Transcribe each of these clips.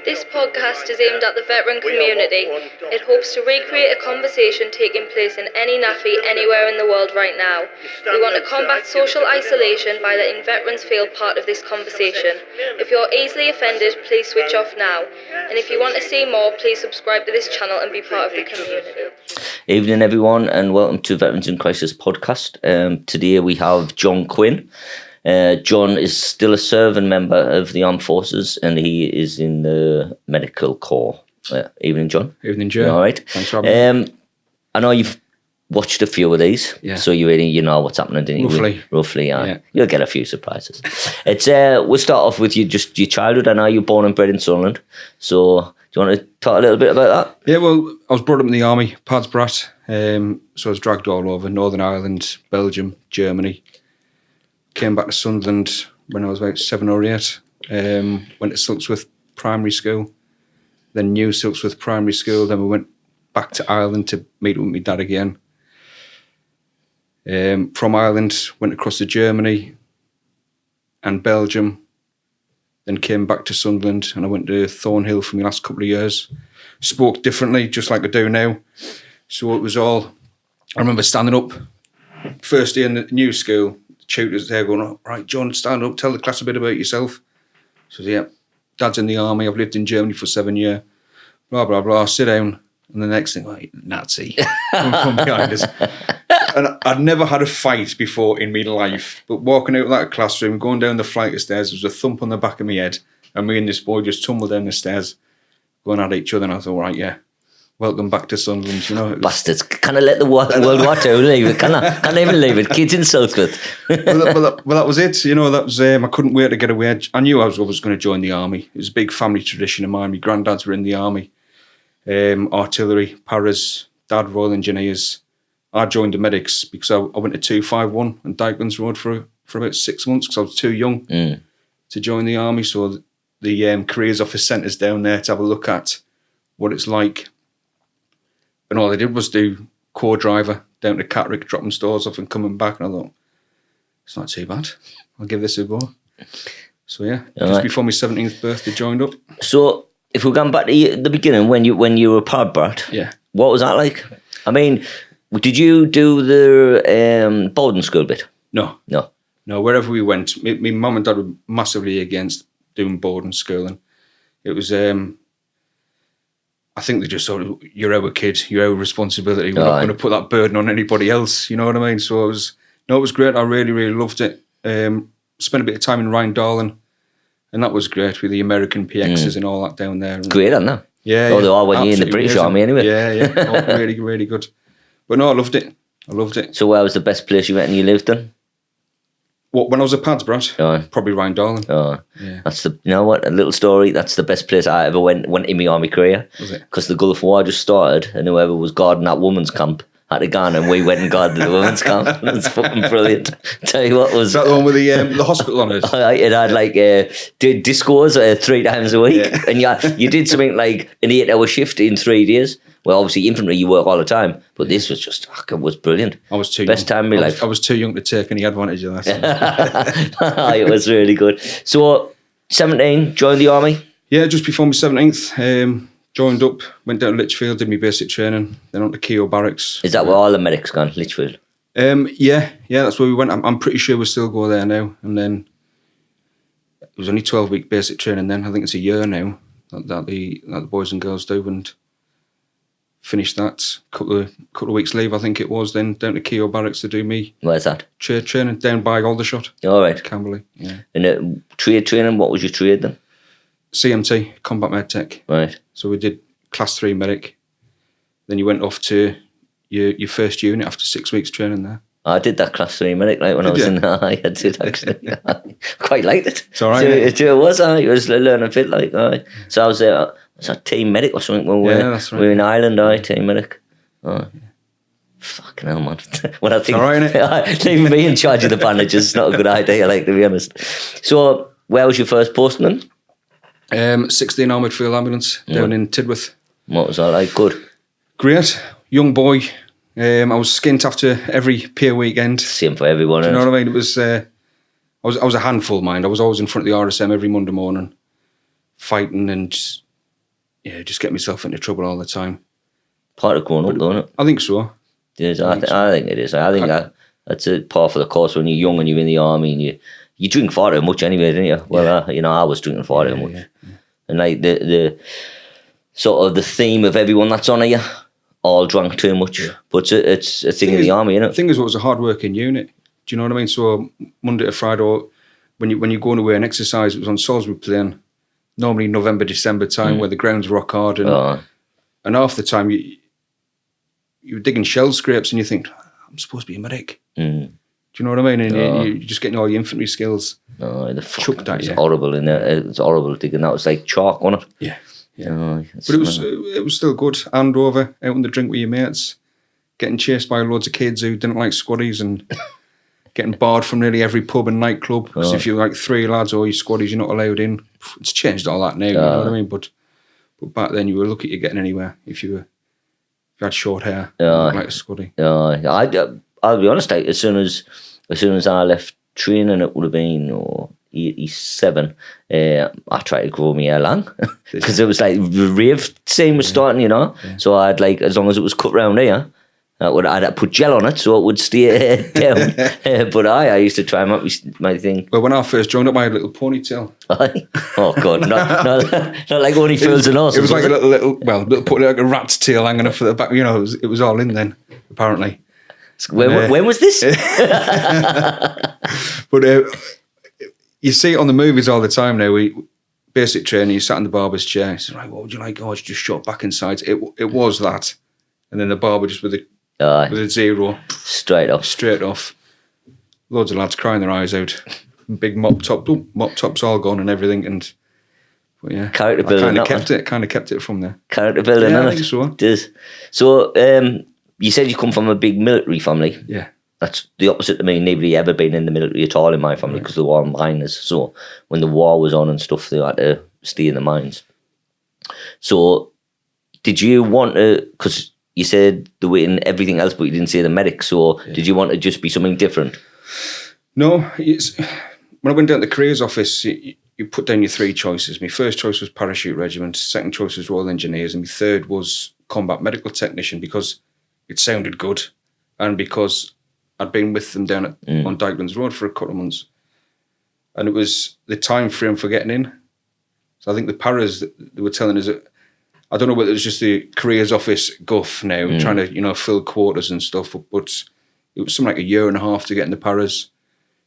This podcast is aimed at the veteran community. It hopes to recreate a conversation taking place in any naffy anywhere in the world right now. We want to combat social isolation by letting veterans feel part of this conversation. If you're easily offended, please switch off now. And if you want to see more, please subscribe to this channel and be part of the community. Evening everyone, and welcome to Veterans in Crisis podcast. Today we have John Quinn. John is still a serving member of the Armed Forces, and he is in the Medical Corps. Evening, John. Evening, Joe. All right. Thanks for having me. I know you've watched a few of these, so you know what's happening, didn't you? Roughly, yeah. You'll get a few surprises. It's we'll start off with your childhood. I know you're born and bred in Sunderland, so do you want to talk a little bit about that? Yeah, well, I was brought up in the army, Pad's brat, so I was dragged all over Northern Ireland, Belgium, Germany. Came back to Sunderland when I was about 7 or 8. Went to Silksworth Primary School, then New Silksworth Primary School. Then we went back to Ireland to meet with my dad again. From Ireland, went across to Germany and Belgium. Then came back to Sunderland, and I went to Thornhill for my last couple of years. Spoke differently, just like I do now. So it was all... I remember standing up, first day in the new school, tutors there going, "Oh, right, John, stand up, tell the class a bit about yourself." So, yeah, Dad's in the army, I've lived in Germany for 7 years, blah, blah, blah, sit down. And the next thing, like, Nazi, from behind us. And I'd never had a fight before in my life, but walking out of that classroom, going down the flight of stairs, there was a thump on the back of my head, and me and this boy just tumbled down the stairs, going at each other, and I thought, right, yeah, welcome back to Sunderland, you know. Bastards, can I let the World War II leave it? Can I? Can't even leave it. Kids in Silksworth. well, that was it, you know, that was, I couldn't wait to get away. I knew I was always going to join the army. It was a big family tradition of mine. My granddads were in the army, artillery, paras, dad, Royal Engineers. I joined the medics because I went to 251 on Dykelands Road for about 6 months because I was too young to join the army. So the careers office sent us down there to have a look at what it's like. And all they did was do core driver down to Catterick, dropping stores off and coming back. And I thought, it's not too bad. I'll give this a go. So yeah, before my 17th birthday, joined up. So if we're going back to the beginning, when you were a Pad brat, what was that like? I mean, did you do the boarding school bit? No. Wherever we went, my mum and dad were massively against doing boarding school, and it was. I think they just sort of, you're our kid, you're our responsibility. We're not going to put that burden on anybody else. You know what I mean? So it was great. I really, really loved it. Spent a bit of time in Rhine-Darlan, and that was great with the American PXs and all that down there. And great, aren't they? Yeah. They are when you're in the British Army anyway. Yeah. Oh, really, really good. But no, I loved it. So where was the best place you went and you lived in? What, when I was a Pad's brat? Probably Rhine-Darlan. Yeah. That's you know what, a little story, that's the best place I ever went in my army career. Was it? Because the Gulf War just started, and whoever was guarding that woman's camp had to go, and we went and guarded the women's camp. It was fucking brilliant. Tell you what was... Is that the one with the hospital on it? It had like discos 3 times a week, and you did something like an 8-hour shift in 3 days. Well, obviously, infantry, you work all the time, but this was just, it was brilliant. I was too Best young. time in my life. I was too young to take any advantage of that. It was really good. So, 17, joined the army? Yeah, just before my 17th, joined up, went down to Lichfield, did my basic training, then on to Keogh Barracks. Is that where all the medics gone, Lichfield? Yeah, that's where we went. I'm pretty sure we still go there now. And then it was only 12-week basic training then. I think it's a year now that the boys and girls do, and finished that, couple of weeks leave, I think it was, then down to Keogh Barracks to do me. Where's that? Trade training, down by Aldershot. All right. Camberley, yeah. And trade training, what was your trade then? CMT, Combat Med Tech. Right. So we did Class 3 medic. Then you went off to your first unit after 6 weeks training there. I did that Class 3 medic when I was in the I did actually. Quite liked it. It's all right. It was learning a bit like. So I was there. Was that team medic or something? When that's right. We were in Ireland, team medic. Fucking hell, man. When I think, all right, leaving me in charge of the bandages is not a good idea, like, to be honest. So, where was your first posting then? 16 Armoured Field Ambulance down in Tidworth. What was that like? Good? Great. Young boy. I was skint after every peer weekend. Same for everyone. Do you know what I mean? It was. I was a handful, mind. I was always in front of the RSM every Monday morning. fighting and just get myself into trouble all the time. Part of growing up, don't it? I think so. It is. I think it is. I think that's a part of the course when you're young and you're in the army and you drink far too much anyway, didn't you? Well, I was drinking far too much. Yeah. And like the sort of the theme of everyone that's on here, all drank too much. Yeah. But it's a thing in the army, isn't it? The thing is, it was a hard-working unit. Do you know what I mean? So Monday to Friday, when you're going away and exercise, it was on Salisbury Plain, normally November, December time, where the ground's rock hard. And half the time, you're digging shell scrapes and you think, I'm supposed to be a medic. Do you know what I mean? And you're just getting all your infantry skills. Chucked at you. It's horrible in there. It's horrible digging that. It's like chalk, wasn't it? Yeah. But it was still good. Andover, out on the drink with your mates, getting chased by loads of kids who didn't like squaddies and getting barred from nearly every pub and nightclub. Because if you're like 3 lads or your squaddies, you're not allowed in. It's changed all that now, you know what I mean? But back then you were lucky at getting anywhere if you had short hair, like a squaddie. I'll be honest, like, as soon as I left training, it would have been 87. I tried to grow my hair long because it was like the rave scene was starting, Yeah. So I'd like, as long as it was cut round here, I'd put gel on it so it would stay down. But I used to try my thing. Well, when I first joined up, I had a little ponytail. Oh God, not like only fools and horses. It was like a little like a rat's tail hanging off at the back. It was all in then, apparently. When was this? But you see it on the movies all the time now. Basic training, you sat in the barber's chair. He said, right, what would you like? Oh, it's just short back and sides. It was that. And then the barber just with a zero. Straight off. Loads of lads crying their eyes out. Big mop top's all gone and everything. And yeah, character building. Kind of kept it from there. Character building, yeah, I think so. It is. So, you said you come from a big military family. Yeah. That's the opposite to me. Nobody ever been in the military at all in my family because they were miners. So when the war was on and stuff, they had to stay in the mines. So did you want to, because you said the way in everything else, but you didn't say the medic. So did you want to just be something different? No. When I went down to the careers office, you put down your 3 choices. My first choice was parachute regiment. Second choice was Royal Engineers. And my third was combat medical technician because it sounded good and because I'd been with them down on Dykelands Road for a couple of months. And it was the time frame for getting in. So I think the paras, they were telling us that, I don't know whether it was just the careers office guff now, trying to, fill quotas and stuff, but it was something like 1.5 years to get in the paras,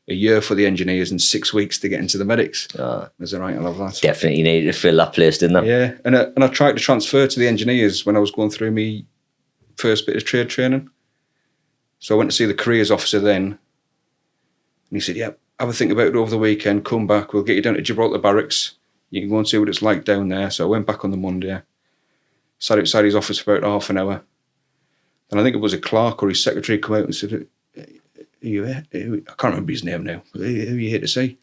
1 year for the engineers and 6 weeks to get into the medics. Is that right? I love that. Definitely needed to fill that place, didn't I? Yeah, and I tried to transfer to the engineers when I was going through my first bit of trade training. So I went to see the careers officer then, and he said, have a think about it over the weekend, come back, we'll get you down to Gibraltar Barracks, you can go and see what it's like down there. So I went back on the Monday, sat outside his office for about half an hour, and I think it was a clerk or his secretary come out and said, are you here? I can't remember his name now, who are you here to see?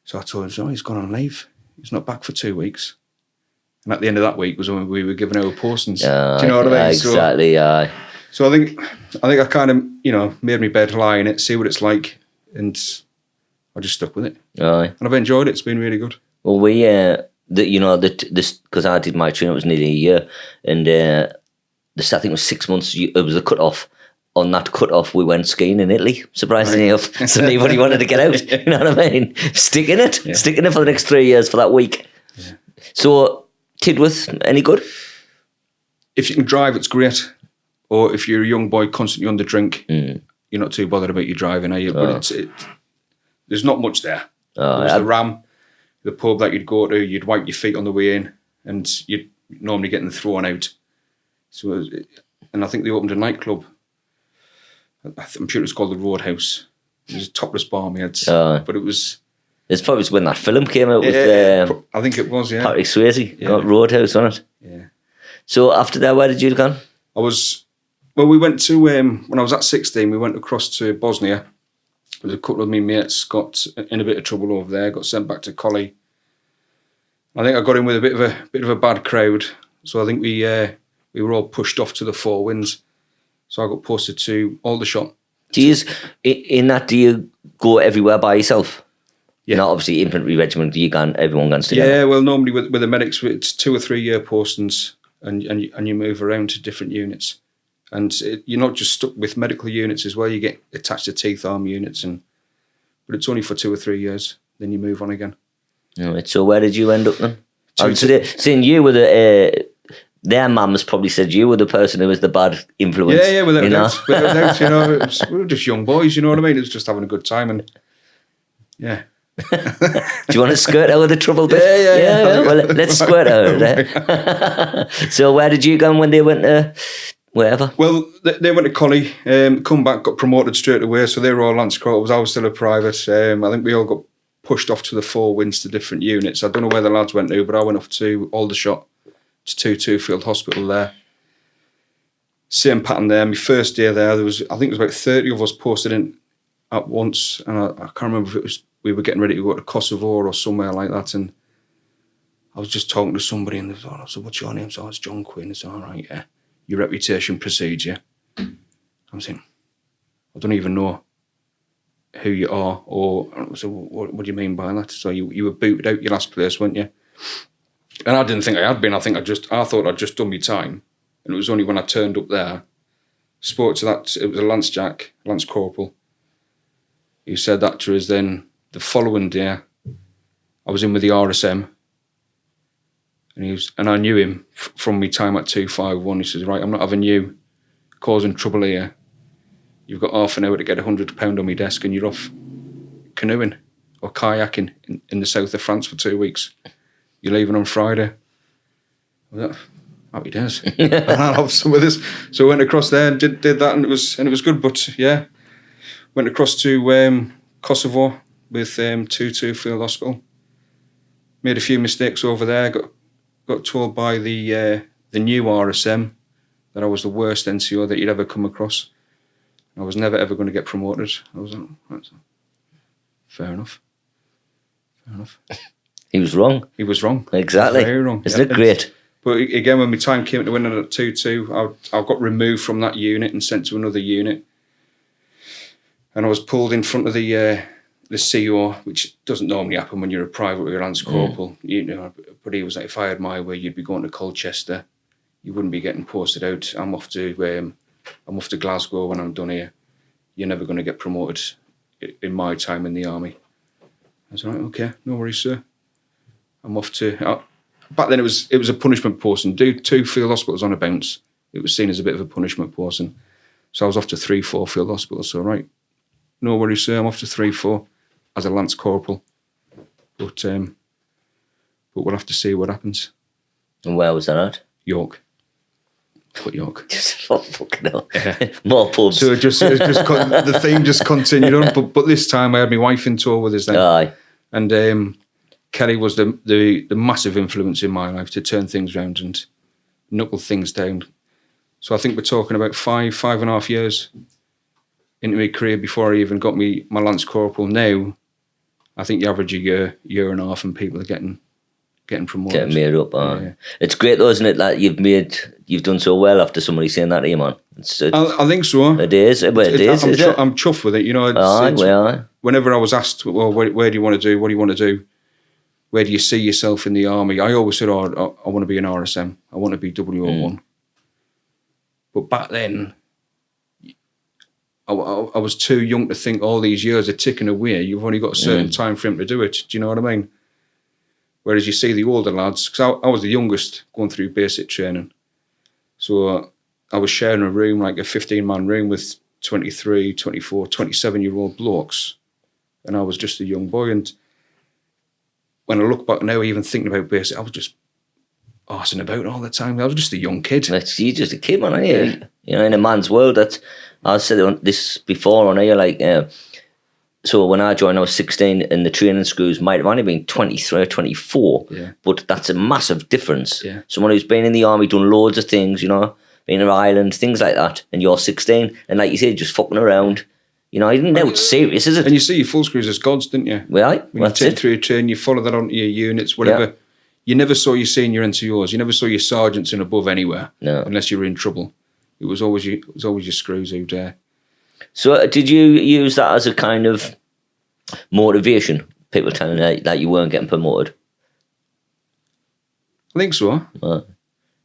So I told him, he's gone on leave, he's not back for 2 weeks. And at the end of that week was when we were given our postings. Do you know what I mean? Exactly, So I think I kind of, made my bed, lie in it, see what it's like, and I just stuck with it. And I've enjoyed it. It's been really good. Well, we, because I did my training, it was nearly a year, and I think it was 6 months, it was a cut-off. On that cut-off, we went skiing in Italy, surprisingly enough. So nobody wanted to get out, you know what I mean? Stick in it for the next 3 years for that week. Yeah. So, Tidworth, any good? If you can drive, it's great. Or if you're a young boy constantly under drink, you're not too bothered about your driving, are you? But there's not much there. There's the Ram, the pub that you'd go to, you'd wipe your feet on the way in, and you'd normally getting thrown out. So, and I think they opened a nightclub. I'm sure it was called the Roadhouse. It was a topless barmaids, but it was. It's probably when that film came out with. I think it was, Patrick Swayze got Roadhouse on it. Yeah. So after that, where did you go? We went to, when I was at 16, we went across to Bosnia. There was a couple of my mates got in a bit of trouble over there, got sent back to Collie. I think I got in with a bit of a bad crowd. So I think we were all pushed off to the Four Winds. So I got posted to Aldershot. Do you go everywhere by yourself? Yeah. Not obviously infantry regiment. Everyone guns together. Yeah, well, normally with the medics, it's 2 or 3 year postings, and you move around to different units, and you're not just stuck with medical units as well. You get attached to teeth arm units, but it's only for 2 or 3 years. Then you move on again. All right. So where did you end up then? To- Seeing you were their mums probably said you were the person who was the bad influence. Yeah, without a doubt. Without a doubt, we were just young boys, you know what I mean? It was just having a good time, and yeah. Do you want to skirt out of the trouble bit? Yeah. Well, let's skirt out of it. So where did you go when they went to wherever? Well, they went to Collie, come back, got promoted straight away, so they were all Lance Corporals. I was still a private. I think we all got pushed off to the 4 Winds to different units. I don't know where the lads went to, but I went off to Aldershot, to 2 Field Hospital there. Same pattern there. My first day there, I think it was about 30 of us posted in at once, and I can't remember if it was we were getting ready to go to Kosovo or somewhere like that, and I was just talking to somebody, and they said, "Oh, so what's your name?" So it's John Quinn. I said, "All right, yeah. Your reputation precedes you." I'm saying, I don't even know who you are, or so what do you mean by that? So you were booted out your last place, weren't you? And I didn't think I had been. I thought I'd just done my time, and it was only when I turned up there, spoke to that. It was a Lance Corporal. He said that to us. Then the following day, I was in with the RSM, and I knew him from my time at 251. He says, "Right, I'm not having you causing trouble here. You've got half an hour to get £100 on my desk, and you're off canoeing or kayaking in the south of France for 2 weeks. You're leaving on Friday." Well, happy days. I'll have some of this. So I went across there and did that, and it was good. But yeah, went across to Kosovo with 2 Field Hospital. Made a few mistakes over there. Got told by the new RSM that I was the worst NCO that you'd ever come across. I was never ever going to get promoted. I was like, that's fair enough. He was wrong. He was wrong. Exactly. Very wrong. Isn't it great? But again, when my time came to winning at 2-2, I got removed from that unit and sent to another unit. And I was pulled in front of the CO, which doesn't normally happen when you're a private or a Lance Corporal. You know, but he was like, if I had my way, you'd be going to Colchester. You wouldn't be getting posted out. I'm off to Glasgow when I'm done here. You're never going to get promoted in my time in the army. I was like, okay, no worries, sir. I'm off to... back then it was a punishment posting. 2 Field Hospitals on a bounce. It was seen as a bit of a punishment posting. So I was off to 3-4 Field Hospitals. So right, no worries, sir. I'm off to 3-4 as a Lance Corporal. But we'll have to see what happens. And where was that at? York. Put York. Just fucking hell. Yeah. More pubs. So the theme just continued on. But this time I had my wife in tow with us then. Aye. And Kelly was the massive influence in my life to turn things around and knuckle things down. So I think we're talking about 5.5 years into my career before I even got my Lance Corporal. Now, I think you average a year and a half, and people are getting promoted. Getting made up. Yeah. It's great though, isn't it? That you've done so well after somebody saying that to you, man. I think so. It is. I'm chuffed with it. You know, whenever I was asked, well, where do you want to do? What do you want to do? Where do you see yourself in the army? I always said, I want to be an RSM. I want to be WO1. But back then, I was too young to think all these years are ticking away. You've only got a certain time frame to do it. Do you know what I mean? Whereas you see the older lads, because I was the youngest going through basic training. So I was sharing a room, like a 15-man room with 23, 24, 27-year-old blokes. And I was just a young boy. And when I look back now, even thinking about basic, I was just arsing about all the time. I was just a young kid. You're just a kid, man, aren't you? Yeah. You know, in a man's world, I've said this before on here, like, so when I joined, I was 16, and the training schools might have only been 23 or 24, but that's a massive difference. Yeah. Someone who's been in the army, done loads of things, you know, been in Ireland, things like that, and you're 16, and like you said, just fucking around. You know, I didn't know it's serious, is it? And you see your full screws as gods, didn't you? Right. When you take through your training, you follow that onto your units, whatever. Yeah. You never saw your senior NCOs. You never saw your sergeants and above anywhere. No. Unless you were in trouble. It was always your screws out there. So did you use that as a kind of motivation People telling you that you weren't getting promoted. I think so.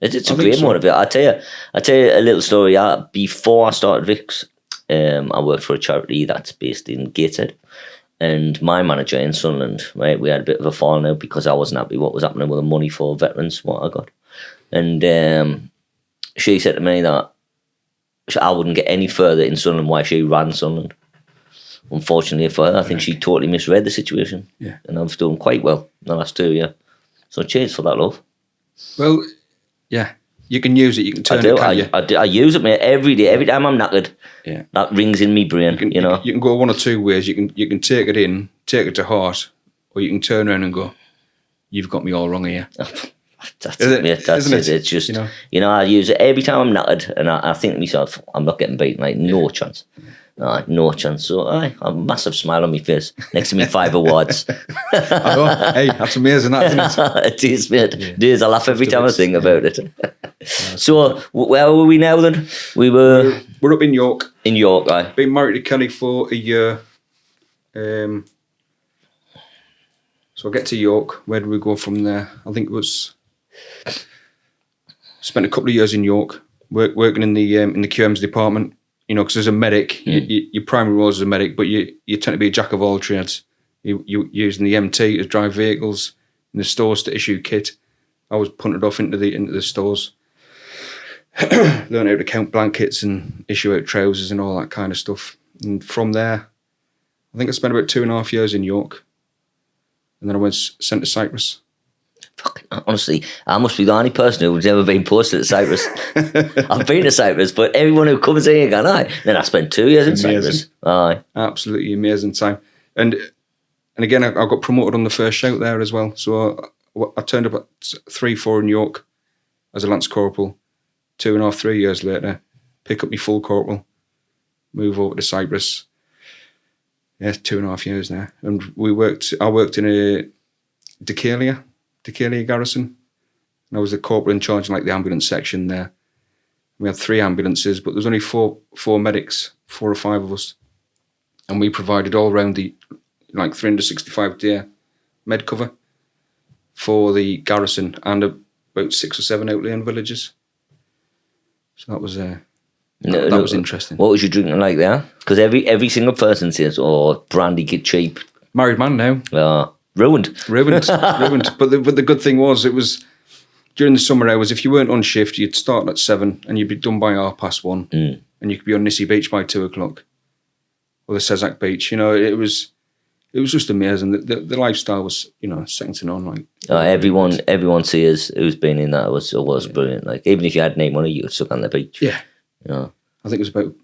It's a I think great so. motivator. I tell you a little story. Before I started Vicks, I worked for a charity that's based in Gateshead, and my manager in Sunderland, right, we had a bit of a falling out because I wasn't happy what was happening with the money for veterans, what I got, and she said to me that I wouldn't get any further in Sunderland while she ran Sunderland. Unfortunately for her, I think she totally misread the situation. Yeah. And I've done quite well in the last 2 years. So cheers for that, love. Well, yeah, you can use it. You can turn it, can't you? I use it, mate, every day. Every time I'm knackered, that rings in me brain, you know. You can go one or two ways. You can take it in, take it to heart, or you can turn around and go, "You've got me all wrong here." That's it, mate. That's Isn't it. it? It's just, you know, I use it every time I'm knackered, and I think to myself, I'm not getting beaten, like, no chance. No chance. So, a massive smile on my face next to me 5 awards. I know. Hey, that's amazing, that, isn't it? It is, mate. It is. I laugh every time I think about it. So, where were we now then? We're up in York. In York, aye. Been married to Kelly for a year. So I get to York. Where do we go from there? I think it was... Spent a couple of years in York, working in the QM's department. You know, because as a medic, your primary role is as a medic, but you tend to be a jack of all trades. You're using the MT to drive vehicles, in the stores to issue kit. I was punted off into the stores. Learned how to count blankets and issue out trousers and all that kind of stuff. And from there, I think I spent about 2.5 years in York. And then I was sent to Cyprus. Fucking, honestly, I must be the only person who's ever been posted to Cyprus. I've been to Cyprus, but everyone who comes here going, aye. Then I spent 2 years in Cyprus. Aye. Absolutely amazing time. And again, I got promoted on the first shout there as well. So I turned up at 3-4 in York as a Lance Corporal. 2.5, 3 years later, pick up my full corporal, move over to Cyprus. Yeah, 2.5 years there. And I worked in a Decalia garrison. And I was the corporal in charge of like the ambulance section there. We had 3 ambulances, but there was only four medics, 4 or 5 of us. And we provided all round the 365-day med cover for the garrison and about 6 or 7 outlying villages. So that was that was interesting. What was you drinking like there? Because every single person says, "Oh, brandy get cheap." Married man now. Ruined. But the good thing was, it was during the summer hours. If you weren't on shift, you'd start at 7 and you'd be done by 1:30, and you could be on Nissy Beach by 2:00, or the Cezak Beach. You know, it was just amazing. The lifestyle was, second to none. Like everyone sees who's been in that was brilliant. Like, even if you had no money, you could suck on the beach. Yeah. I think it was about,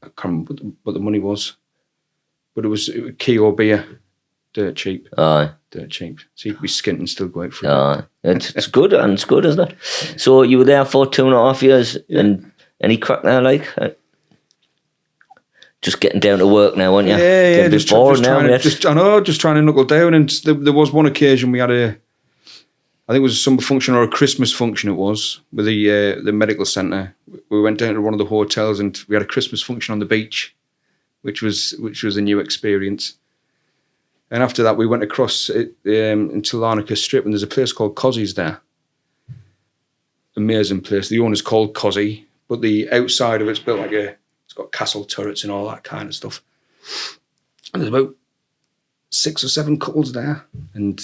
I can't remember what the money was, but it was key or beer, dirt cheap. Aye. Dirt cheap. So you could be skint and still go out for it. It's good, and it's good, isn't it? So you were there for 2.5 years, and any crack there, like? Just getting down to work now, weren't you? Yeah. Just trying to knuckle down. And there was one occasion we had I think it was a summer function or a Christmas function it was, with the medical centre. We went down to one of the hotels and we had a Christmas function on the beach, which was a new experience. And after that, we went across into Larnaca Strip, and there's a place called Cozzy's there. Amazing place. The owner's called Cozzy, but the outside of it's built like it's got castle turrets and all that kind of stuff. And there's about 6 or 7 couples there, and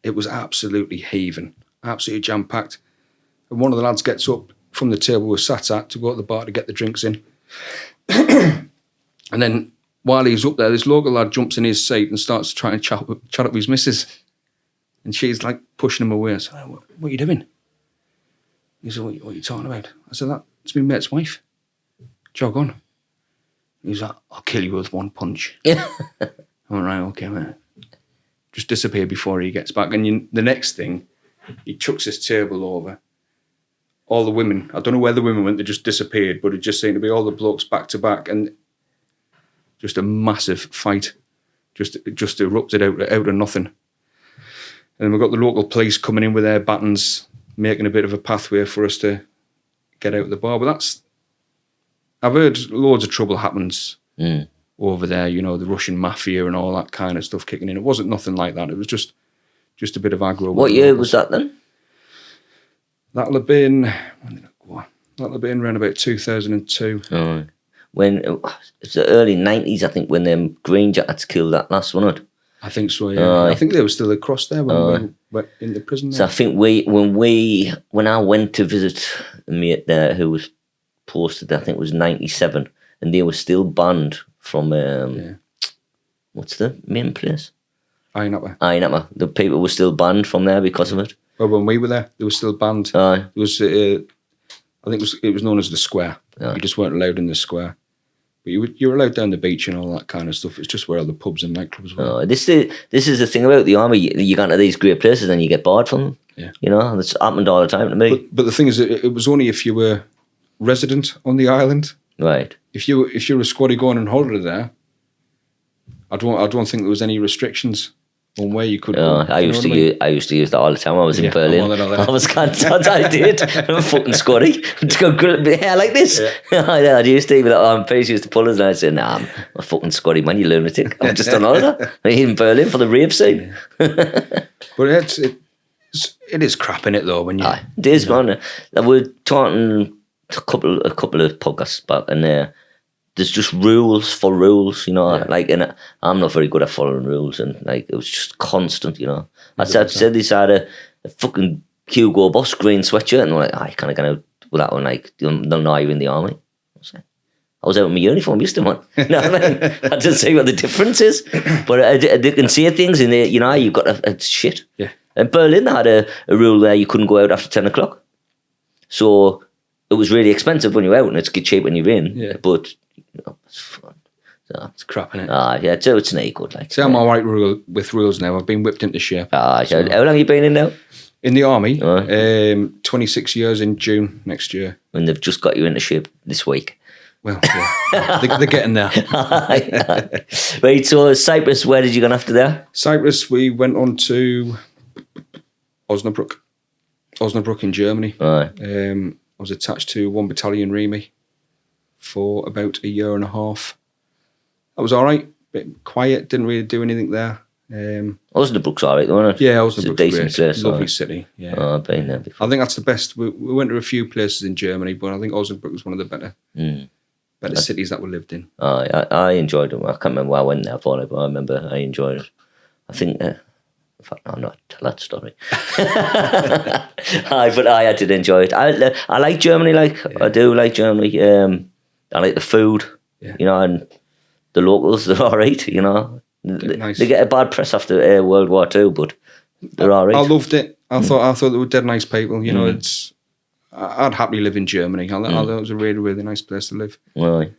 it was absolutely heaving, absolutely jam-packed. And one of the lads gets up from the table we were sat at to go to the bar to get the drinks in. And then while he's up there, this local lad jumps in his seat and starts trying to chat up with his missus. And she's like pushing him away. I said, "What are you doing?" He said, what are you talking about? I said, "That's my mate's wife. Jog on." He's like, "I'll kill you with one punch." Yeah. All right, okay, man. Just disappear before he gets back. And the next thing, he chucks his table over. All the women, I don't know where the women went, they just disappeared, but it just seemed to be all the blokes back to back, and just a massive fight just erupted out of nothing. And then we've got the local police coming in with their batons, making a bit of a pathway for us to get out of the bar. But I've heard loads of trouble happens over there, you know, the Russian mafia and all that kind of stuff kicking in. It wasn't nothing like that. It was just a bit of aggro. What year was that then? That'll have been, when did I go? That'll have been around about 2002. Oh, when it's the early 90s, I think, when them Green Jackets killed that last one. Wasn't it? I think so, yeah. I think they were still across there when we were in the prison. So I think when I went to visit a mate there who was posted, I think it was 97, and they were still banned from what's the main place? Ainappa. The people were still banned from there because of it. Well, when we were there, they were still banned. It was, I think it was known as the square. You just weren't allowed in the square. But you were allowed down the beach and all that kind of stuff. It's just where all the pubs and nightclubs were. This is the thing about the army. You go into these great places and you get barred from them. Yeah. You know, it's happened all the time to me. But the thing is, it was only if you were resident on the island. Right. If you were a squaddy going on holiday there, I don't think there was any restrictions on where you could go. I used to use that all the time. I was in Berlin. I was content. I did. I'm a fucking squaddy. To go with hair like this. Yeah. I used to even Paige used to pull us and I'd say, nah, I'm a fucking squaddy, man, you lunatic. I'm just on holiday. I'm in Berlin for the rave scene. Yeah. But it is crap in it though when you. It is, man. We're talking a couple of podcasts back, and there's just rules for rules, you know. Like, and I'm not very good at following rules, and like it was just constant, you know. I said this had a fucking Hugo Boss green sweatshirt, and I'm like, I kind of going out with that one, like they'll know you're in the army. I was out in my uniform, used to, man. You know what I mean? I just see what the difference is, but they can see things, and you know, you've got it's shit. Yeah. And Berlin had a rule where you couldn't go out after 10 o'clock, so it was really expensive when you're out, and it's cheap when you're in. Yeah. But you know, it's fun. So, it's crap, isn't it? Yeah, so it's not good. Like, see, I'm all right with rules now. I've been whipped into shape. So. How long have you been in now? In the army, 26 years in June next year. And they've just got you into shape this week. Well, yeah. they're getting there. Right, so Cyprus, where did you go after there? Cyprus, we went on to Osnabrück in Germany. Right. I was attached to 1 Battalion Remy for about a year and a half. That was all right. Bit quiet, didn't really do anything there. Osnabrück's all right, though, isn't it? Yeah, Osnabrück's a decent place. Lovely city. Yeah. I've been there before. I think that's the best. We went to a few places in Germany, but I think Osnabrück was one of the better cities that we lived in. I enjoyed it. I can't remember where I went there for it, but I remember I enjoyed it. I think... in fact, I'm not tell that story. But I did enjoy it. I like Germany. I do like Germany. I like the food. Yeah. You know, and the locals, they're all right. You know, Nice. They get a bad press after World War II, but they're all right. I loved it. I thought they were dead nice people. You know, I'd happily live in Germany. I thought it was a really, really nice place to live. Right.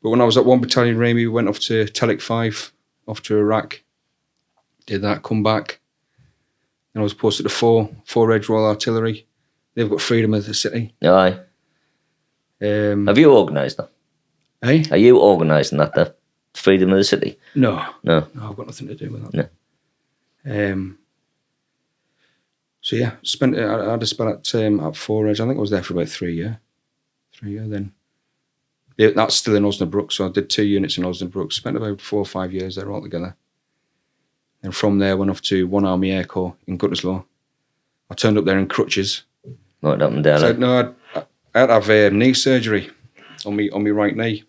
But when I was at 1 Battalion Remy, we went off to Telic 5, off to Iraq. Did that, come back. And I was posted to 4 Edge Royal Artillery. They've got freedom of the city. Aye. Have you organised that? Hey? Are you organising that, the freedom of the city? No, No. I've got nothing to do with that. No. So yeah, I had a spell at 4 Edge. I think I was there for about 3 years. 3 years then. Yeah, that's still in Osnabrück, so I did 2 units in Osnabrück. Spent about 4 or 5 years there altogether. And from there, went off to 1 Army Air Corps in Gütersloh. I turned up there in crutches. What happened there? So, no, I had to have knee surgery on me right knee.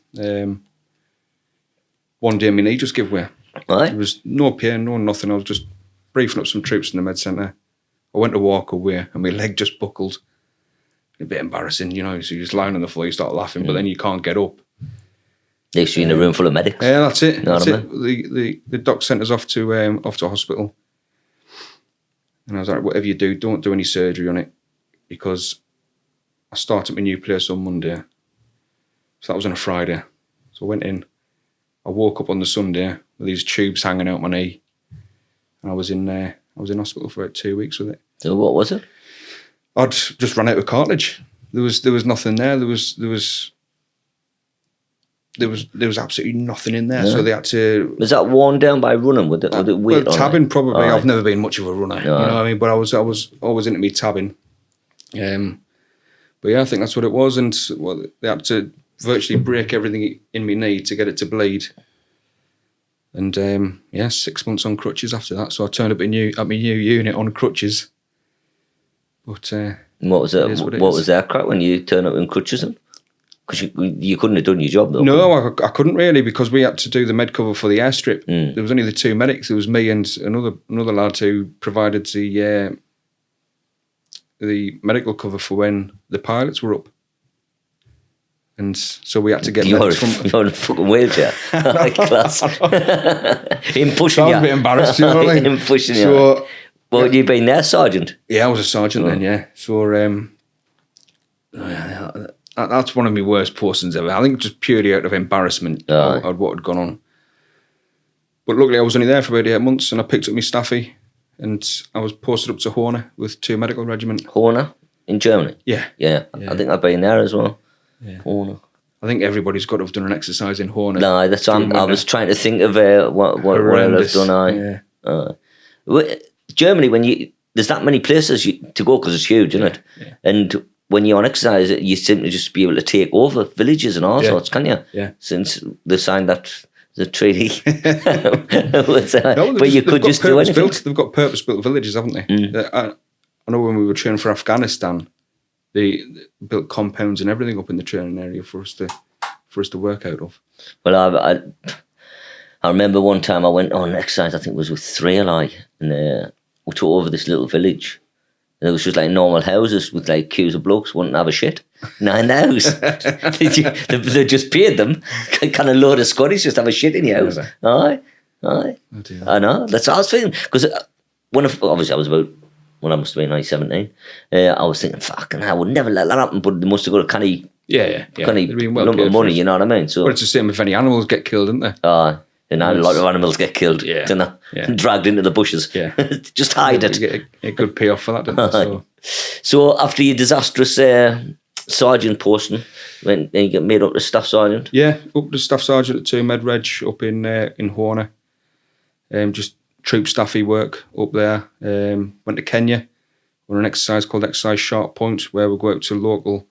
One day my knee just gave way. Right. There was no pain, no nothing. I was just briefing up some troops in the med centre. I went to walk away and my leg just buckled. A bit embarrassing, you know. So you're just lying on the floor, you start laughing, but then you can't get up. At least you're in a room full of medics. Yeah, that's it. Know That's what I it. The doc sent us off to hospital. And I was like, whatever you do, don't do any surgery on it. Because I started my new place on Monday. So that was on a Friday. So I went in. I woke up on the Sunday with these tubes hanging out my knee. And I was in hospital for about 2 weeks with it. So what was it? I'd just run out of cartilage. There was nothing there. There was absolutely nothing in there. Yeah. So they had to. Was that worn down by running? Would it weight on tabbing it? probably. Right. I've never been much of a runner. No. You know what I mean? But I was always into me tabbing. But yeah, I think that's what it was. And they had to virtually break everything in my knee to get it to bleed. And 6 months on crutches after that. So I turned up at my new unit on crutches. But what was it? What was that crack when you turned up in crutches? Because you couldn't have done your job though. No, I couldn't really, because we had to do the med cover for the airstrip. There was only the two medics. There was me and another lad who provided the medical cover for when the pilots were up. And so we had to get You're in a fucking wheelchair. Class. Him pushing you. I was a bit embarrassed, you know what I mean? Him pushing you. Well, you been there, Sergeant? Yeah, I was a sergeant then, yeah. So that's one of my worst postings ever. I think just purely out of embarrassment at what had gone on. But luckily I was only there for about 8 months, and I picked up my staffy, and I was posted up to Horner with 2 medical regiment. Horner? In Germany? Yeah. I think I've been there as well. Yeah. Horner. I think everybody's got to have done an exercise in Horner. No, that's I was trying to think of what I've done. Germany, there's that many places to go because it's huge, isn't it? Yeah. And when you're on exercise, you simply just be able to take over villages and all sorts, can you? Yeah. Since they signed the treaty. But you could just do anything. They've got purpose-built villages, haven't they? I know when we were training for Afghanistan, they built compounds and everything up in the training area for us to work out of. Well, I remember one time I went on exercise. I think it was with Three-Ally, and we took over this little village. And it was just like normal houses with like queues of blokes wanting to have a shit. 9 hours. They just paid them. Kind of load of Scotties just have a shit in your house. Aye. Oh, I know. That's what I was thinking. Because obviously I was about, when I must have been like 17, I was thinking, fucking hell, I would never let that happen. But they must have got a canny lump of money, you know what I mean? So, but it's the same if any animals get killed, isn't they? And a lot of animals get killed, don't they? And dragged into the bushes. Yeah. Just hide it. Get a good payoff for that, didn't they? So after your disastrous sergeant posting, when you get made up to staff sergeant? Yeah, up to staff sergeant at 2 Med Reg up in Horner. Just troop staffy work up there. Went to Kenya on an exercise called Exercise Sharp Point, where we go out to local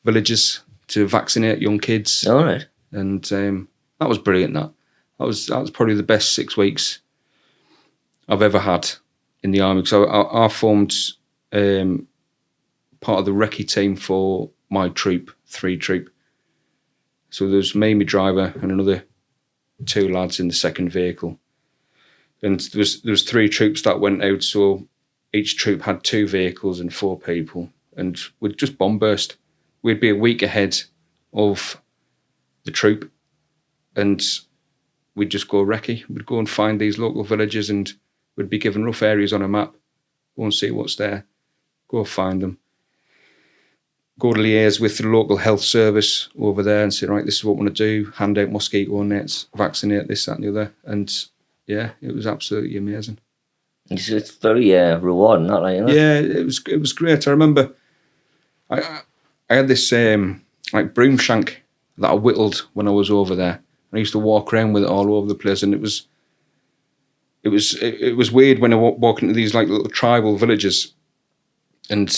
villages to vaccinate young kids. All right. And that was brilliant, that was probably the best 6 weeks I've ever had in the army. So I formed part of the recce team for my troop, 3 troop. So there's me, my driver, and another 2 lads in the second vehicle. And there was 3 troops that went out, so each troop had 2 vehicles and 4 people, and we'd just bomb burst. We'd be a week ahead of the troop, and we'd just go recce. We'd go and find these local villages, and we'd be given rough areas on a map, go and see what's there, go find them, go to liaise with the local health service over there and say, right, this is what we want to do, hand out mosquito nets, vaccinate this, that and the other. And yeah, it was absolutely amazing. It's very rewarding, that, like, isn't it? Yeah, it was great. I remember I had this like broom shank that I whittled when I was over there. I used to walk around with it all over the place, and it was weird when I walk into these like little tribal villages, and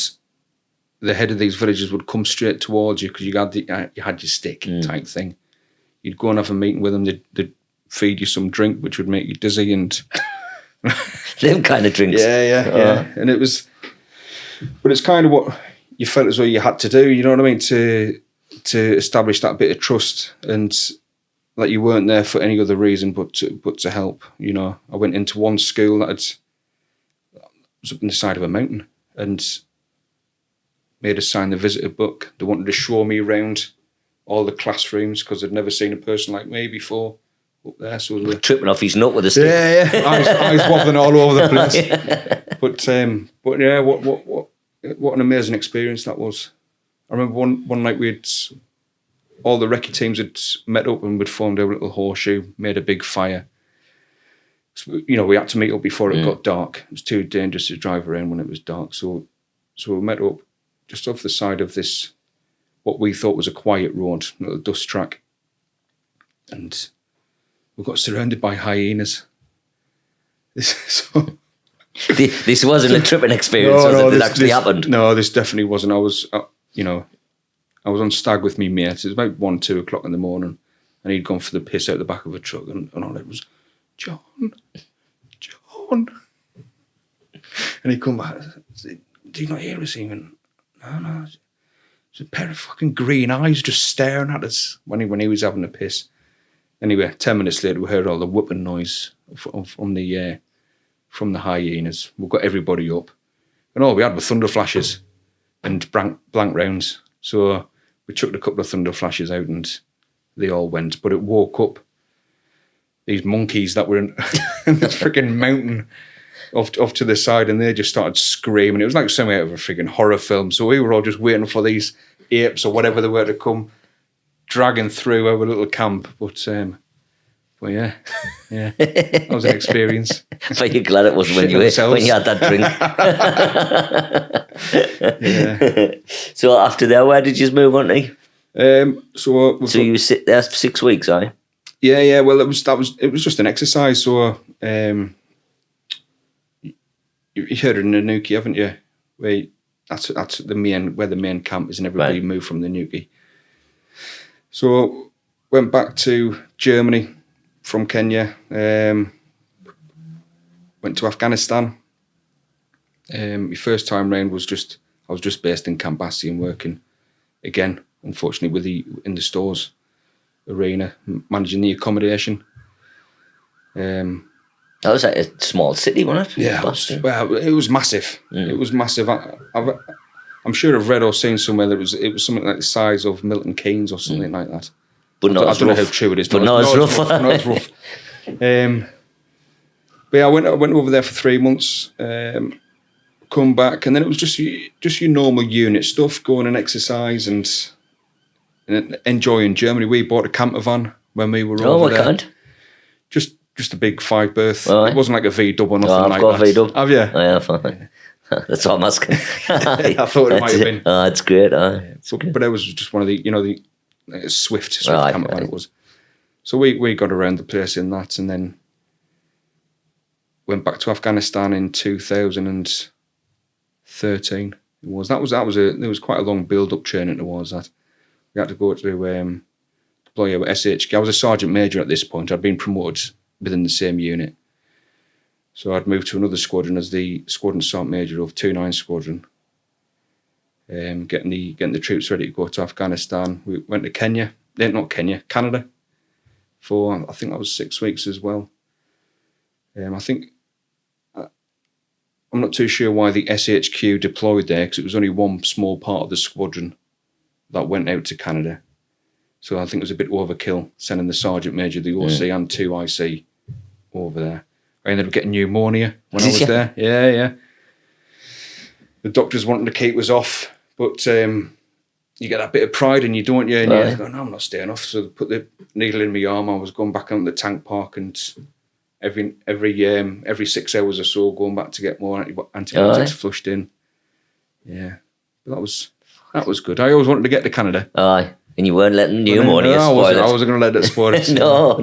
the head of these villages would come straight towards you because you had your stick type thing. You'd go and have a meeting with them. They'd feed you some drink which would make you dizzy, and them kind of drinks. Yeah. And it was, but it's kind of what you felt as though you had to do. You know what I mean, to establish that bit of trust, and that you weren't there for any other reason but to help. You know, I went into one school that was up on the side of a mountain, and made us sign the visitor book. They wanted to show me around all the classrooms because they'd never seen a person like me before up there. So tripping off his nut with a stick. Yeah. I was wobbling all over the place. But yeah, what an amazing experience that was. I remember one night all the recce teams had met up and we'd formed a little horseshoe, made a big fire. So, you know, we had to meet up before it got dark. It was too dangerous to drive around when it was dark. So we met up just off the side of this, what we thought was a quiet road, a little dust track. And we got surrounded by hyenas. This wasn't a tripping experience, it actually happened? No, this definitely wasn't. I was on stag with me mates. It was about 1-2 o'clock in the morning. and he'd gone for the piss out the back of a truck, and all it was, John. And he'd come back and said, do you not hear us? He went, no. It's a pair of fucking green eyes just staring at us when he was having a piss. Anyway, 10 minutes later, we heard all the whooping noise from the hyenas. We got everybody up. And all we had were thunder flashes and blank rounds. So we chucked a couple of thunder flashes out and they all went. But it woke up these monkeys that were in this freaking mountain off to the side, and they just started screaming. It was like something out of a freaking horror film. So we were all just waiting for these apes or whatever they were to come dragging through our little camp. But yeah, that was an experience. But you're glad it wasn't when you had that drink. Yeah. So after that, where did you move on to? So you sit there for 6 weeks, aye? Yeah. Well, it was just an exercise. So you heard of Nanuki, haven't you? Where that's the main camp is, and everybody moved from the Nanuki. So went back to Germany from Kenya. Went to Afghanistan. My first time round was I was just based in Kambasi and working again, unfortunately, in the stores arena, managing the accommodation. That was like a small city, wasn't it? Yeah, it was massive. It was massive. I'm sure I've read or seen somewhere that it was something like the size of Milton Keynes or something like that. But I don't know how true it is. But no, it's rough. No, it's rough. But yeah, I went over there for 3 months. Come back, and then it was just your normal unit stuff, going and exercise and enjoying Germany. We bought a camper van when we were over there. Oh, what kind? Just a big 5-berth. Oh, it wasn't like a V-dub or nothing like that. I've got a V-dub. Have you? I have. That's what I'm asking. I thought it might have been. Oh, it's great. But it was just one of the, Swift camper van it was. So we got around the place in that, and then went back to Afghanistan in 2013. It was quite a long build-up training towards that. We had to go to deploy our SHQ. I was a sergeant major at this point. I'd been promoted within the same unit. So I'd moved to another squadron as the squadron sergeant major of 29 Squadron. Getting the troops ready to go to Afghanistan. We went to Canada for, I think that was 6 weeks as well. I'm not too sure why the SHQ deployed there, because it was only one small part of the squadron that went out to Canada. So I think it was a bit overkill sending the sergeant major, the OC and 2 IC over there. I ended up getting pneumonia when I was there. Yeah. The doctors wanted to keep us off, but you get that bit of pride in you, don't you? And you go, no, I'm not staying off. So they put the needle in my arm. I was going back on the tank park, and every 6 hours or so, going back to get more antibiotics flushed in. Yeah, but that was good. I always wanted to get to Canada. Aye. And you weren't letting pneumonia spoil it. I wasn't going to let it spoil it. No.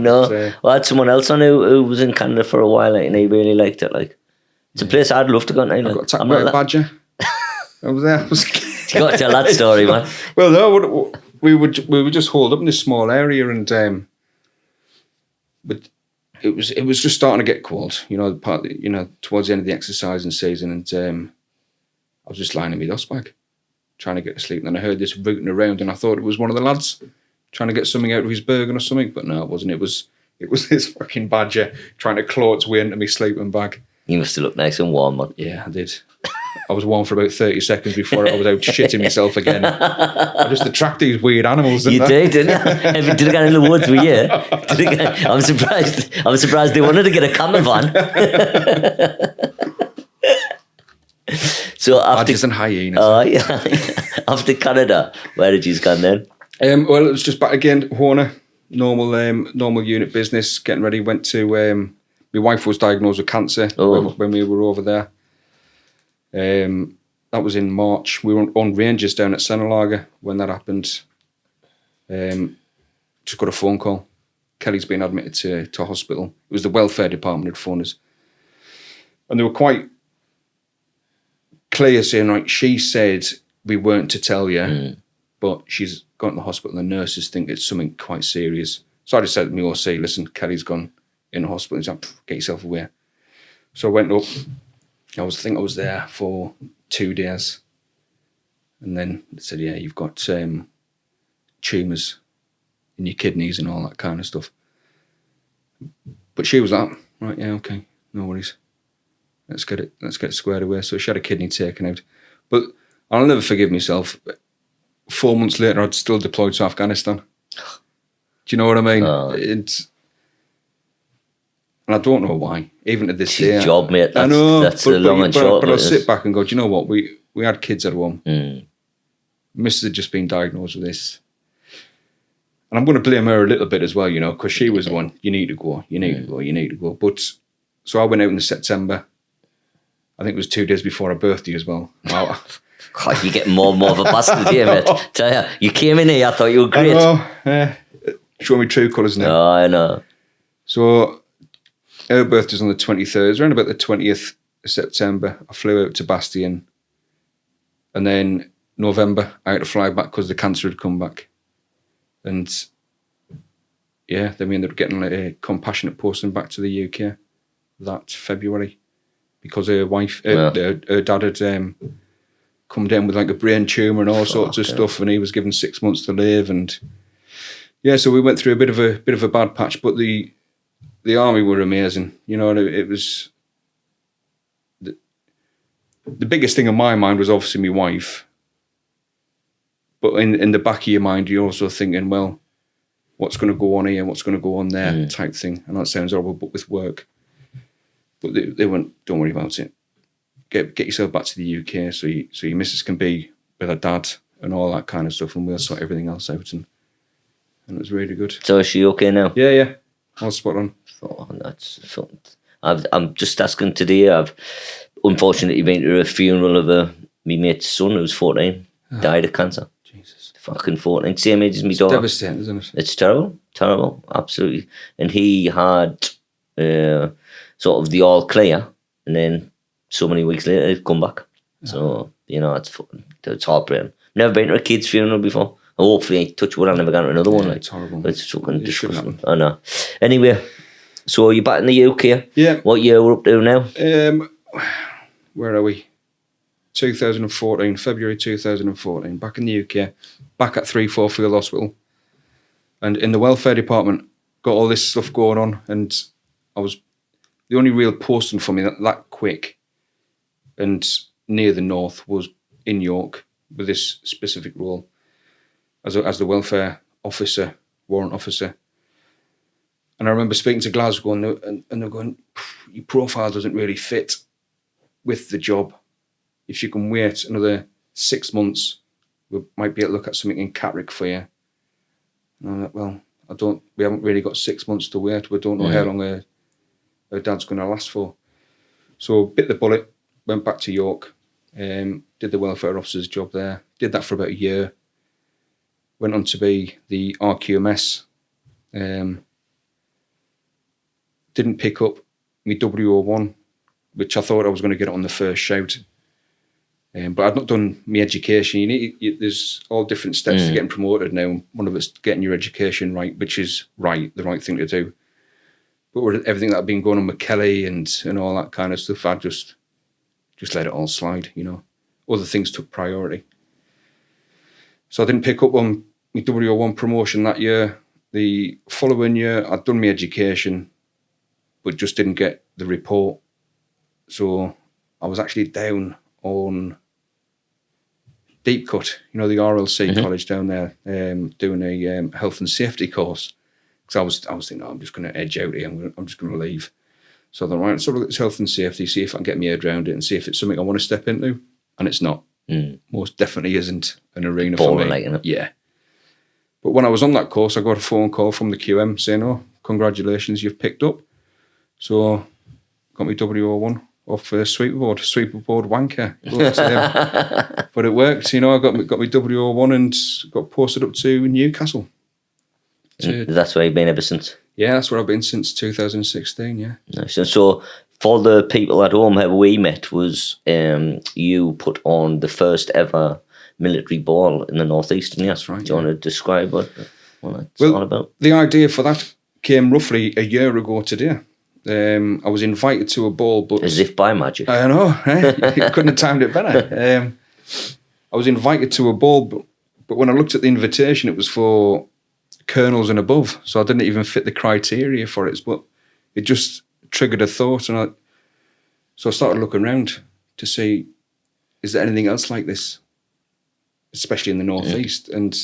Well, I had someone else on who was in Canada for a while, and he really liked it. It's a place I'd love to go to. I got attacked by a badger. I was there. You got to tell that story, man. Well, no, we were just holed up in this small area, and but it was just starting to get cold. Towards the end of the exercising season, and I was just lying in my dust bag, trying to get to sleep. And then I heard this rooting around, and I thought it was one of the lads trying to get something out of his Bergen or something. But no, it wasn't. It was this fucking badger trying to claw its way into my sleeping bag. You must have looked nice and warm, man. Yeah, I did. I was warm for about 30 seconds before I was out shitting myself again. I just attract these weird animals, didn't I? You did, didn't you? Did it get in the woods with you? I'm surprised they wanted to get a camper van. So badgers and hyenas. After Canada, where did you go then? Well, it was just back again, Horner, normal unit business, getting ready. Went to, my wife was diagnosed with cancer when we were over there. That was in March. We were on Rangers down at Senelager when that happened. Just got a phone call. Kelly's been admitted to hospital. It was the welfare department had phoned us. And they were quite clear saying, right, she said we weren't to tell you, but she's gone to the hospital and the nurses think it's something quite serious. So I just said to me OC, listen, Kelly's gone in the hospital. He's like, get yourself away. So I went up. I was there for 2 days. And then they said, yeah, you've got tumours in your kidneys and all that kind of stuff. But she was like, right, yeah, okay, no worries. Let's get it squared away. So she had a kidney taken out. But I'll never forgive myself. 4 months later, I'd still deployed to Afghanistan. Do you know what I mean? And I don't know why. Even to this day, job, mate. That's, I know. That's the long and short. But I'll sit back and go, do you know what? We had kids at home. Mm. Mrs. had just been diagnosed with this. And I'm going to blame her a little bit as well, you know, because she was the one, you need to go. But, so I went out in September. I think it was 2 days before her birthday as well. God, you're getting more and more of a bastard here, mate. Tell you, you came in here, I thought you were great. Show me true colours now. Oh, I know. So, her birthday's on the 23rd. Around about the 20th of September, I flew out to Bastion. And then November, I had to fly back because the cancer had come back. And yeah, then we ended up getting a compassionate posting back to the UK that February because her wife, her dad had come down with like a brain tumour and all sorts of stuff, and he was given 6 months to live. And yeah, so we went through a bit of a bad patch, but the army were amazing. You know, it was the biggest thing in my mind was obviously my wife. But in the back of your mind, you're also thinking, well, what's going to go on here, what's going to go on there, type thing. And that sounds horrible, but with work. But they went, don't worry about it. Get yourself back to the UK so your missus can be with her dad and all that kind of stuff, and we'll sort everything else out. And it was really good. So is she okay now? Yeah. All spot on. Oh, that's something. I'm just asking today. I've unfortunately been to a funeral of my mate's son who was 14, died of cancer. Jesus. Fucking 14, same age as my daughter. Devastating, isn't it? It's terrible, absolutely. And he had sort of the all clear, and then so many weeks later he'd come back. So, you know, it's heartbreaking. Never been to a kid's funeral before. Hopefully, touch wood, I'll never go to another one. It's horrible. But it's fucking disgusting. I know. Anyway, so you're back in the UK? Yeah. What year we're up to now? Where are we? 2014, February 2014. Back in the UK. Back at 3-4 Field Hospital. And in the welfare department, got all this stuff going on. And I was the only real posting for me that quick and near the north was in York with this specific role as the welfare officer, warrant officer. And I remember speaking to Glasgow and they're going, your profile doesn't really fit with the job. If you can wait another 6 months, we might be able to look at something in Catterick for you. And I'm like, well, we haven't really got 6 months to wait. We don't know how long her dad's going to last for. So bit the bullet, went back to York, did the welfare officer's job there, did that for about a year, went on to be the RQMS, didn't pick up my W01, which I thought I was going to get it on the first shout. But I'd not done my education. There's all different steps to getting promoted now. One of it's getting your education right, which is the right thing to do. But with everything that had been going on with Kelly and all that kind of stuff, I just let it all slide, you know. Other things took priority. So I didn't pick up on my W01 promotion that year. The following year, I'd done my education, but just didn't get the report. So I was actually down on Deep Cut, you know, the RLC college down there, doing a health and safety course. Because I was thinking, I'm just going to edge out here. I'm just going to leave. So I thought, right, let's look at this health and safety, see if I can get my head around it and see if it's something I want to step into. And it's not. Most definitely isn't an arena for me. Like, yeah. But when I was on that course, I got a phone call from the QM saying, oh, congratulations, you've picked up. So got my W01 off Sweeperboard wanker. But it worked, you know. I got my W01 and got posted up to Newcastle. That's where you've been ever since? Yeah, that's where I've been since 2016, yeah. Nice. So for the people at home, how we met was you put on the first ever military ball in the Northeast, didn't you? That's right. Do you want to describe what what it's all about. The idea for that came roughly a year ago today. I was invited to a ball, but... As if by magic. I know, eh? Couldn't have timed it better. I was invited to a ball, but when I looked at the invitation, it was for colonels and above, so I didn't even fit the criteria for it, but it just triggered a thought, and so I started looking around to see, is there anything else like this, especially in the northeast, and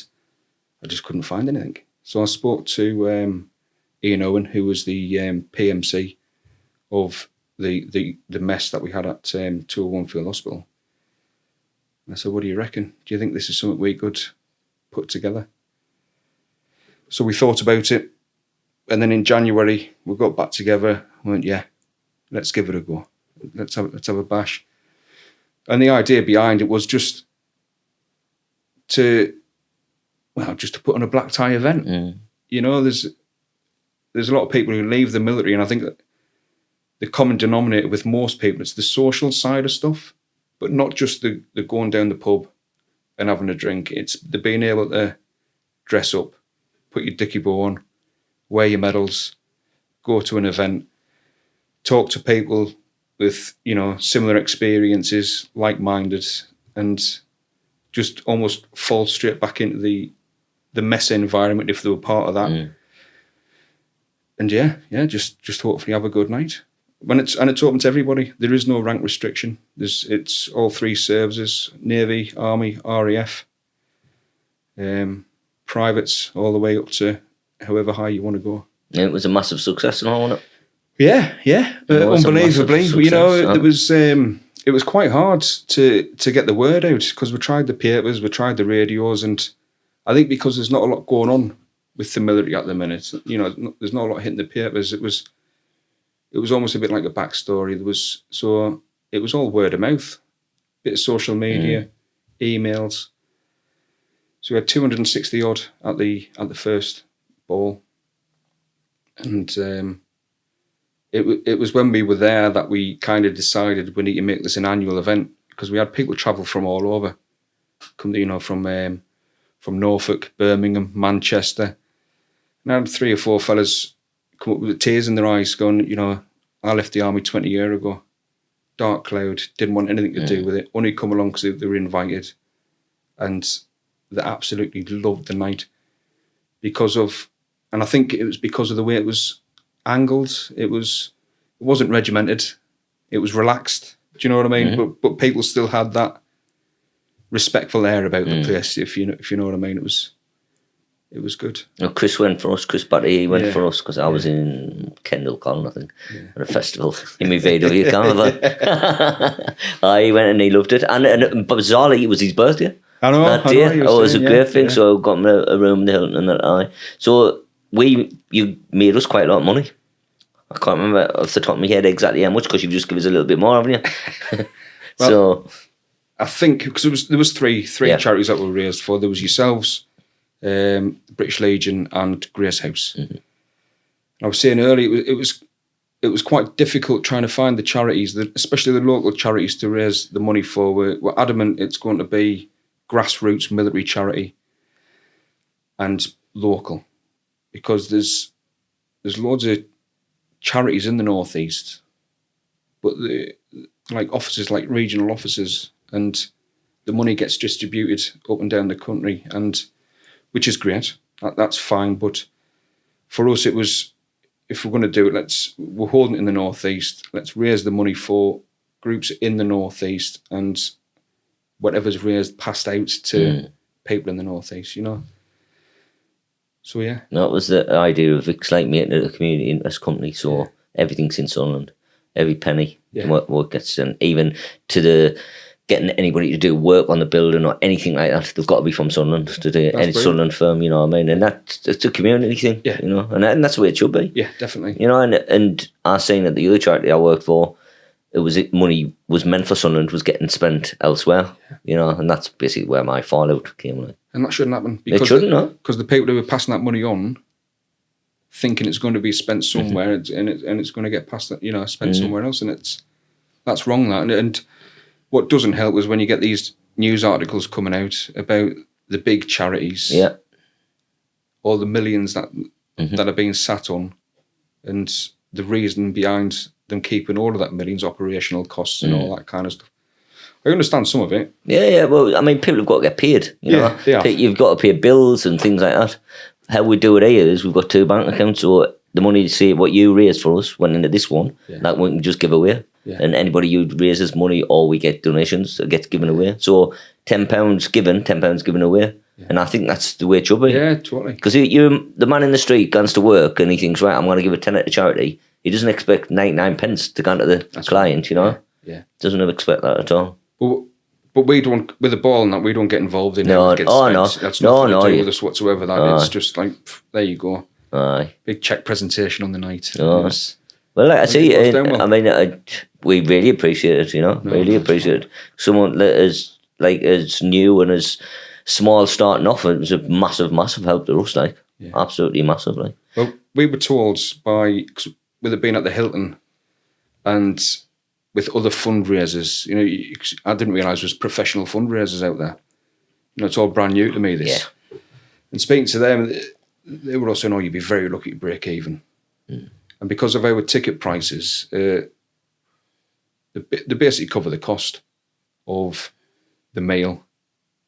I just couldn't find anything. So I spoke to Ian Owen, who was the PMC of the mess that we had at 201 Field Hospital. And I said, what do you reckon? Do you think this is something we could put together? So we thought about it, and then in January we got back together and went, yeah, let's give it a go. Let's have a bash. And the idea behind it was just to put on a black tie event. You know, there's a lot of people who leave the military, and I think that the common denominator with most people, it's the social side of stuff, but not just the going down the pub and having a drink. It's the being able to dress up, put your dicky bow on, wear your medals, go to an event, talk to people with, you know, similar experiences, like-minded, and just almost fall straight back into the mess environment if they were part of that. And just hopefully have a good night. It's open to everybody. There is no rank restriction. It's all three services: Navy, Army, RAF, privates, all the way up to however high you want to go. Yeah, it was a massive success, and all, wasn't it? Yeah. Unbelievably, success, you know, it was quite hard to get the word out, because we tried the papers, we tried the radios, and I think because there's not a lot going on with the military at the minute, you know, there's not a lot hitting the papers. It was almost a bit like a backstory. It was all word of mouth, bit of social media, emails. So we had 260 odd at the first ball, and it was when we were there that we kind of decided we need to make this an annual event, because we had people travel from all over, from Norfolk, Birmingham, Manchester. And I had 3 or 4 fellas come up with tears in their eyes going, you know, I left the army 20 years ago. Dark cloud, didn't want anything to do with it. Only come along because they were invited. And they absolutely loved the night and I think it was because of the way it was angled. It wasn't regimented. It was relaxed. Do you know what I mean? But people still had that respectful air about the place, if you know what I mean. It was good. No, Chris went for us. Chris Batty went for us, because I was in Kendall Con, I think, at a festival in my VW Carnival. He went and he loved it, and bizarrely it was his birthday. I know. That day. It was a great thing. So I got him a room in the Hilton and that. So you made us quite a lot of money. I can't remember off the top of my head exactly how much, because you've just given us a little bit more, haven't you? Well, so I think because there was three charities that were raised for. There was yourselves, British Legion, and Grace House. I was saying earlier, it was quite difficult trying to find the charities, especially the local charities, to raise the money for. We're adamant it's going to be grassroots military charity and local, because there's loads of charities in the northeast, but like offices, like regional offices, and the money gets distributed up and down the country, and which is great. That's fine, but for us it was, if we're going to do it, we're holding it in the northeast. Let's raise the money for groups in the northeast, and whatever's raised passed out to people in the northeast. You know. So yeah. That was the idea of it's like making it a community interest company. So everything's in Sunderland, every penny, what gets done, even to the getting anybody to do work on the building or anything like that, they've got to be from Sunderland to do any Sunderland firm. You know what I mean? And it's a community thing. Yeah. You know, and that's the way it should be. Yeah, definitely. You know, and I was saying that the other charity I worked for, money was meant for Sunderland was getting spent elsewhere. You know, and that's basically where my fallout came. Like. And that shouldn't happen. It shouldn't, no. Because the people who were passing that money on, thinking it's going to be spent somewhere, and it's going to get spent somewhere else, and that's wrong. That and what doesn't help is when you get these news articles coming out about the big charities, all the millions that are being sat on, and the reason behind them keeping all of that millions, operational costs and all that kind of stuff. I understand some of it. Yeah. Well, I mean, people have got to get paid. You know, they have. You've got to pay bills and things like that. How we do it here is we've got 2 bank accounts, so the money, say what you raise for us went into this one, that we can just give away. Yeah. And anybody who raises money, or we get donations, it gets given away. So £10 given, £10 given away. Yeah. And I think that's the way it should be. Yeah, totally. Because the man in the street goes to work and he thinks, right, I'm going to give a tenner to charity. He doesn't expect 99 pence to go to the client, you know? Yeah. Doesn't expect that at all. But we don't, with the ball and that, we don't get involved in it. No. That's nothing to do with us whatsoever. It's just like, there you go. Aye. Big check presentation on the night. Well, like I see, I mean, we really appreciate it, you know, really appreciate it. Someone that is like as new and as small starting off, it was a massive, massive help to us, like, absolutely massive, like. Well, we were told with it being at the Hilton and with other fundraisers, you know, I didn't realise there was professional fundraisers out there. You know, it's all brand new to me, this. Yeah. And speaking to them, they were all saying, you'd be very lucky to break even. And because of our ticket prices, they basically cover the cost of the meal,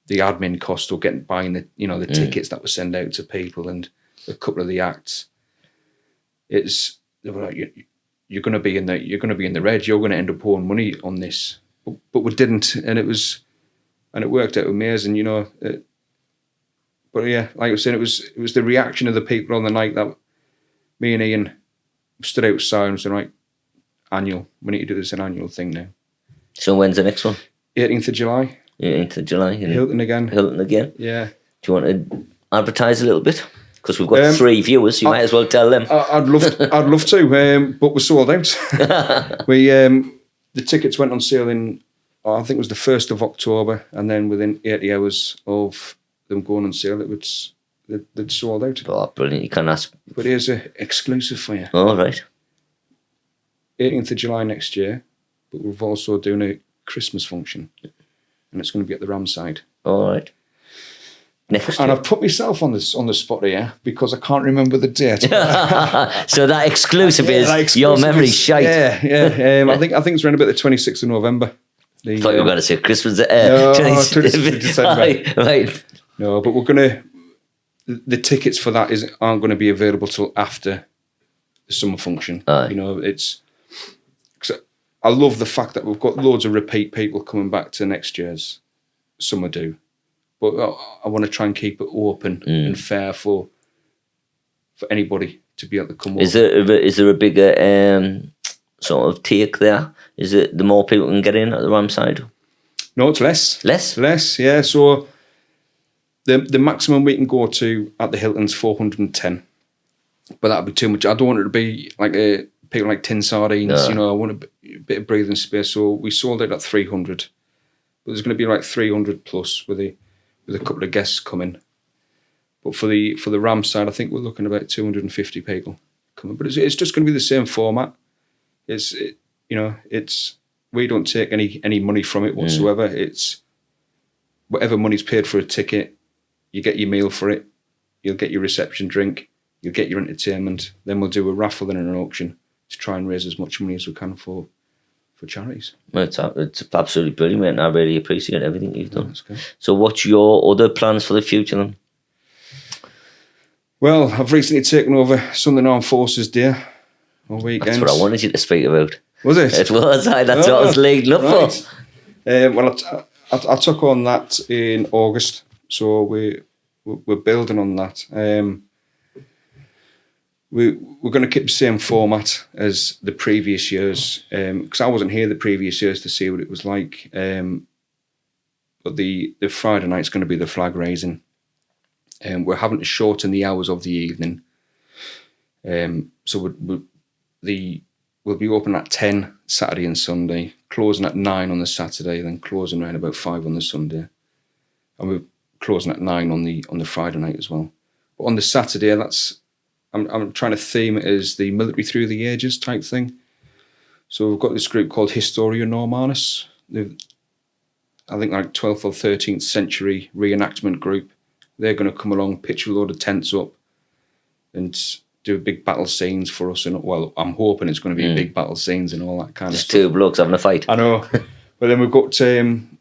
the admin cost of buying the tickets that were sent out to people, and a couple of the acts. They were like, you're going to be in the red. You're going to end up pouring money on this, but we didn't, and it worked out amazing, you know. But yeah, like I was saying, it was the reaction of the people on the night that me and Ian stood outside and said, right, we need to do this an annual thing now. So when's the next one? 18th of July. 18th of July. Hilton again. Yeah. Do you want to advertise a little bit? Because we've got 3 viewers, you might as well tell them. I'd love to, but we're sold out. The tickets went on sale I think it was the 1st of October, and then within 80 hours of them going on sale, they'd sold out. Oh, brilliant! You can ask. But here's an exclusive for you. Oh, right. 18th of July next year, but we're also doing a Christmas function, and it's going to be at the Ramside. All right. Next and year. I've put myself on the spot here because I can't remember the date. So that exclusive is your memory shite. Yeah. I think it's around about the 26th of November. I thought you were going to say Christmas. No, 26th of December. Right. No, but we're going to. The tickets for that aren't going to be available till after the summer function. Aye. You know, I love the fact that we've got loads of repeat people coming back to next year's. Some do. But I want to try and keep it open and fair for anybody to be able to come over. Is there a bigger sort of take there? Is it the more people can get in at the Ramside? No, it's less. Less, yeah. So the maximum we can go to at the Hilton's 410. But that would be too much. I don't want it to be like people like tin sardines. No. You know, I want a bit of breathing space. So we sold it at 300. But there's going to be like 300 plus with a couple of guests coming. But for the Ramside, I think we're looking about 250 people coming. But it's just going to be the same format. We don't take any money from it whatsoever. It's whatever money's paid for a ticket, you get your meal for it, you'll get your reception drink, you'll get your entertainment. Then we'll do a raffle and an auction to try and raise as much money as we can for charities. Well, it's absolutely brilliant, mate, and I really appreciate everything you've done. That's good. So what's your other plans for the future then? Well, I've recently taken over Sunderland Armed Forces Day on weekends. That's what I wanted you to speak about. Was it? It was. That's what I was leading up for. Well, I took on that in August, so we're building on that. We're going to keep the same format as the previous years, because I wasn't here the previous years to see what it was like. But the Friday night's going to be the flag raising. We're having to shorten the hours of the evening. So we'll be open at 10 Saturday and Sunday, closing at 9 on the Saturday, then closing around about 5 on the Sunday. And we're closing at 9 on the Friday night as well. But on the Saturday, I'm trying to theme it as the military through the ages type thing. So we've got this group called Historia Normanus. I think like 12th or 13th century reenactment group. They're going to come along, pitch a load of tents up, and do big battle scenes for us. And well, I'm hoping it's going to be big battle scenes and all that kind Just of stuff. two blokes having a fight. I know. But then we've got some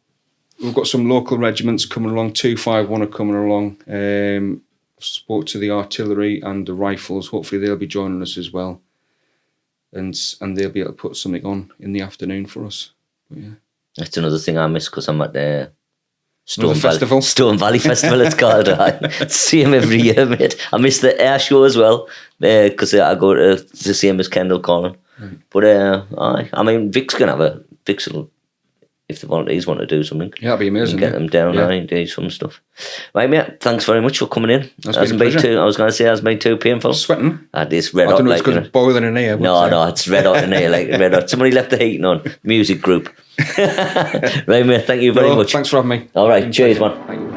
local regiments coming along. 251 are coming along. Spoke to the artillery and the rifles. Hopefully they'll be joining us as well. And they'll be able to put something on in the afternoon for us. But yeah. That's another thing I miss because I'm at the Stone Valley Festival, it's called. I see him every year, mate. I miss the air show as well because I go to the same as Kendall Corner. Right. But I mean, Vic's will, if the volunteers want to do something. Yeah, that'd be amazing. Get them down and do some stuff. Right, mate, thanks very much for coming in. Hasn't been too painful. Sweating. It's red hot. I don't know, it's because it's boiling in here. No, it's red hot in here, like red hot. Somebody left the heating on. Music group. Right, mate, thank you very much. Thanks for having me. All right, cheers, man. Thank you.